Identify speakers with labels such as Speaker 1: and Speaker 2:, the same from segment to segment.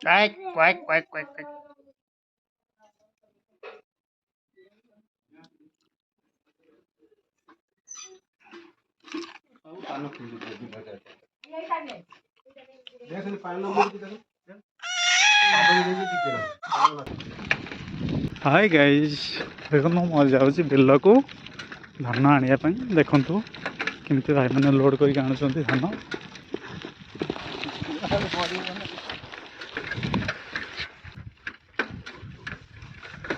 Speaker 1: Quack, quack, quack, quack, quack. Hi guys देखो मैं जाऊँगी बिल को धान आने देखु केमती भाई मैंने लोड करके आणुंट धान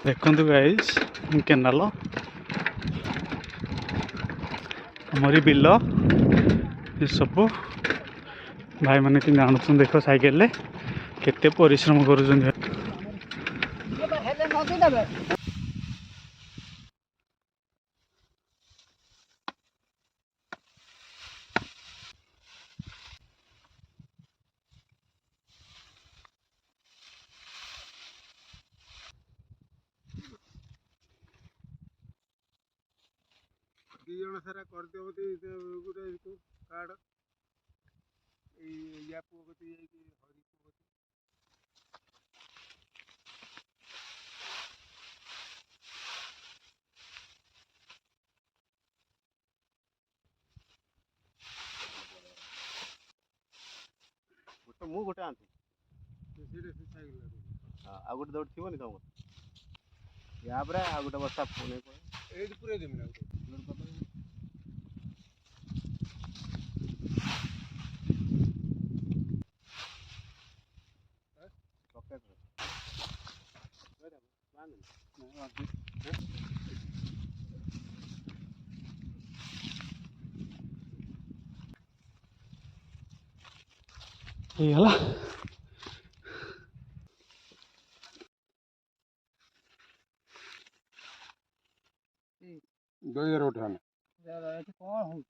Speaker 1: देखु गाइस केनाल हमारी बिल ये सब भाई मैंने कि आणुंट देख साइकेल केते परिश्रम कर
Speaker 2: जन सारा करदेव गोटे कार्ड या पुओ कति हरि पुओ गोटे मु गोटे आंती आ गोटे दौड़ थी तुम या आ गोटे बस्ता नहीं पड़े ये पूरे देमी
Speaker 1: ହେଇଗଲା
Speaker 2: दही उठाना
Speaker 1: कौन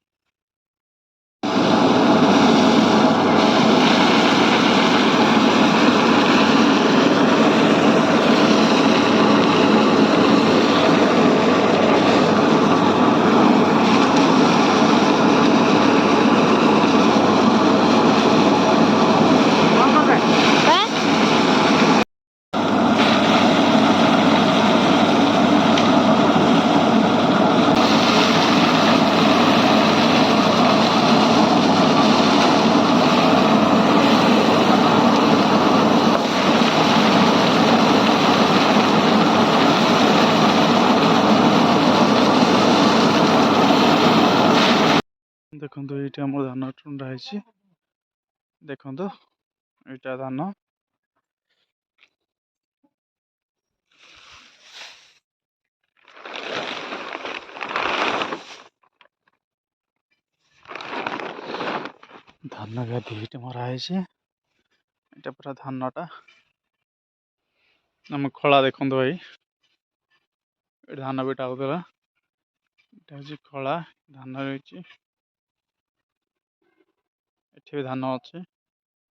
Speaker 1: देखो ये आम धान टुंडा है देखो यहाँ धान धान गाधी मराई यहाँ पूरा धानटा आम खला देखो भाई ये धान भी टाउला यहाँ हूँ खला धान रही भी धान अच्छे